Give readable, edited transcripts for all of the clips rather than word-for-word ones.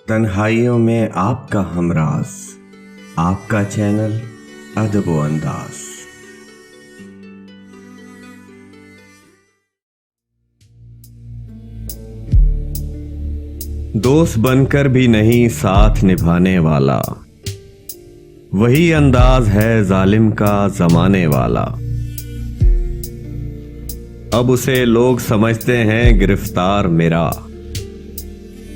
तन्हाइयों में आपका हमराज, आपका चैनल अदब व अंदाज। दोस्त बनकर भी नहीं साथ निभाने वाला, वही अंदाज है जालिम का जमाने वाला। अब उसे लोग समझते हैं गिरफ्तार मेरा,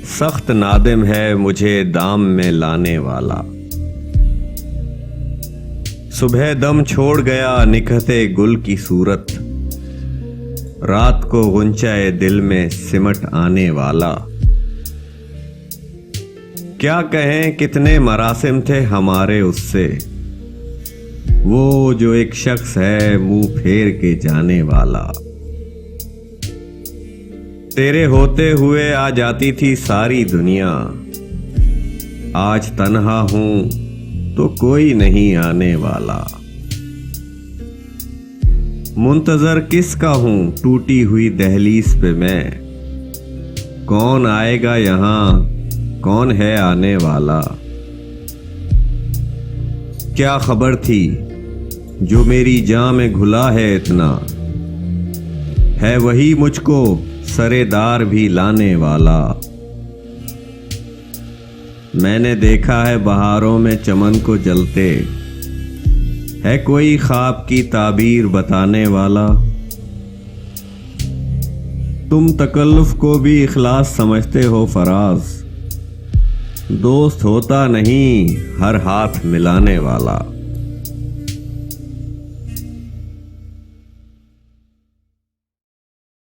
सख्त नादिम है मुझे दाम में लाने वाला। सुबह दम छोड़ गया निखते गुल की सूरत, रात को गुंचाए दिल में सिमट आने वाला। क्या कहें कितने मरासिम थे हमारे उससे, वो जो एक शख्स है मुंह फेर के जाने वाला। तेरे होते हुए आ जाती थी सारी दुनिया, आज तन्हा हूं तो कोई नहीं आने वाला। मुंतजर किसका हूं टूटी हुई दहलीज पे मैं, कौन आएगा यहां कौन है आने वाला। क्या खबर थी जो मेरी जान में घुला है इतना, है वही मुझको सरेदार भी लाने वाला। मैंने देखा है बहारों में चमन को जलते, है कोई ख्वाब की ताबीर बताने वाला। तुम तकल्लुफ को भी इखलास समझते हो फराज, दोस्त होता नहीं हर हाथ मिलाने वाला।